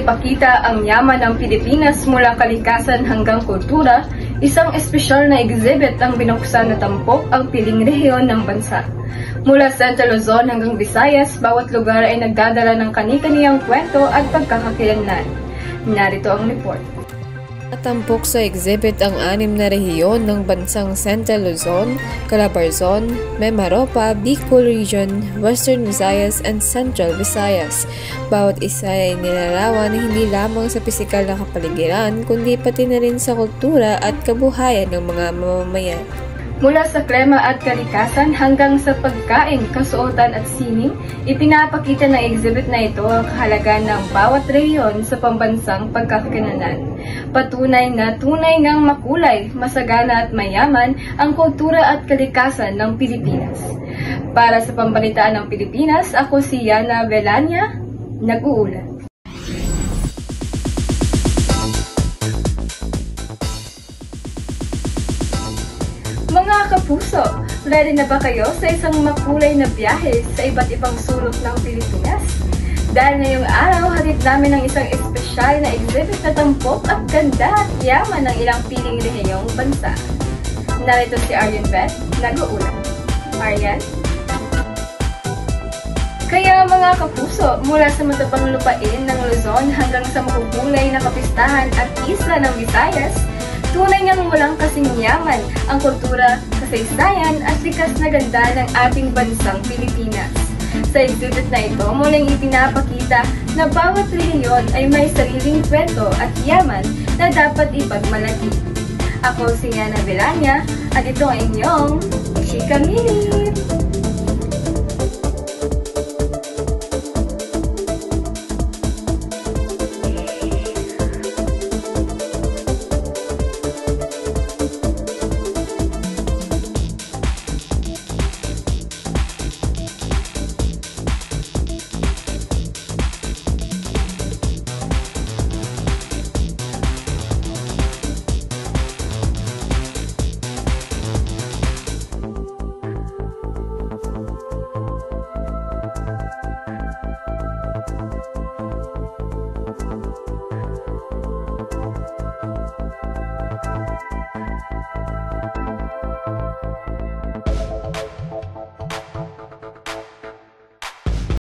ipakita ang yaman ng Pilipinas mula kalikasan hanggang kultura, isang espesyal na exhibit ang binuksan na tampok ang piling rehiyon ng bansa. Mula Central Luzon hanggang Visayas, bawat lugar ay nagdadala ng kani-kaniyang kwento at pagkakakilanlan. Narito ang report. Tampok sa exhibit ang 6 na rehiyon ng bansang Central Luzon, Calabarzon, Mimaropa, Bicol Region, Western Visayas, and Central Visayas. Bawat isa ay nilarawan hindi lamang sa pisikal na kapaligiran, kundi pati na rin sa kultura at kabuhayan ng mga mamamayan. Mula sa klima at kalikasan hanggang sa pagkain, kasuotan at sining, ipinapakita ng exhibit na ito ang kahalagan ng bawat rehiyon sa pambansang pagkakakilanlan. Patunay na tunay ngang makulay, masagana at mayaman ang kultura at kalikasan ng Pilipinas. Para sa Pambalitaan ng Pilipinas, ako si Yana Velania, nag-uulat. Mga kapuso, ready na ba kayo sa isang makulay na biyahe sa iba't ibang sulok ng Pilipinas? Dahil ngayong araw, hatid namin ang isang espesyal na exhibit na tampok at ganda at yaman ng ilang piling rehiyong bansa. Narito si Aryan Beth, nag-uulat. Aryan? Kaya mga kapuso, mula sa matabang lupain ng Luzon hanggang sa makukulay na kapistahan at isla ng Visayas, tunay ngang walang kasing yaman ang kultura, kasaysayan at likas na ganda ng ating bansang Pilipinas. Sa exhibit na ito, muling ipinapakita na bawat rehiyon ay may sariling kwento at yaman na dapat ipagmalaki. Ako si Yana Velania at ito ang inyong Chika Minute!